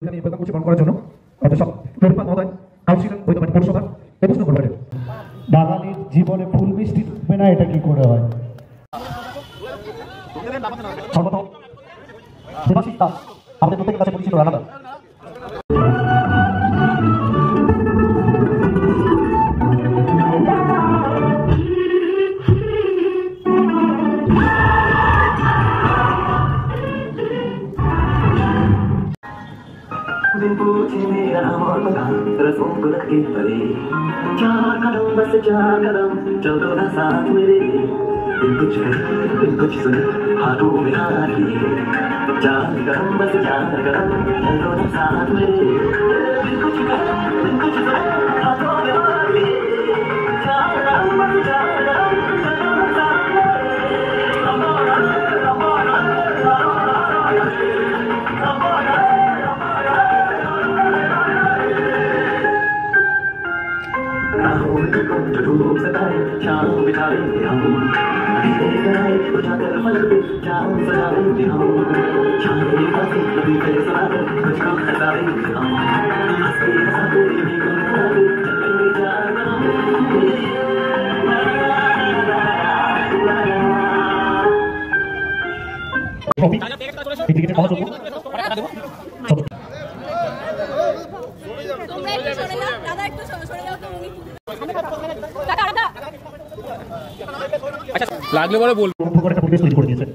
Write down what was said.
এখানে প্রোগ্রাম করছে করার জন্য সব প্রতিপাদ মহোদয় কাউন্সিলর বৈদ্যবাড়ি পৌরসভার এই প্রশ্ন করবেন বাঙালির জীবনে ফুল মিষ্টি থাকবে না, এটা কি করে হয়? সর্বপ্রথম দেবাশিস দাস আমাদের প্রত্যেকের কাছে পরিচিত রানাদা। पूछे मेरा नाम और पता रसों को रख के परे 4 कदम बस 4 कदम चल दो ना साथ मेरे बिन कुछ सुन हाथों में हाथ लिए 4 कदम बस 4 कदम चल दो ना साथ मेरे बिन कुछ सुन हाथों में हाथ लिए 4 कदम बस 4 कदम चल दो ना साथ धूप सताए शाम बिताएंगे हम उठाकर फल पे चांद सजाएंगे हम चांद हंसी कभी फिर सुनाकर मुझको हंसाएंगे हम हंसते हंसते भी गुनगुनाते चलेंगे 4 कदम লাগলে বলে বলবো। একটা পরিবেশ তৈরি করে দিয়েছে।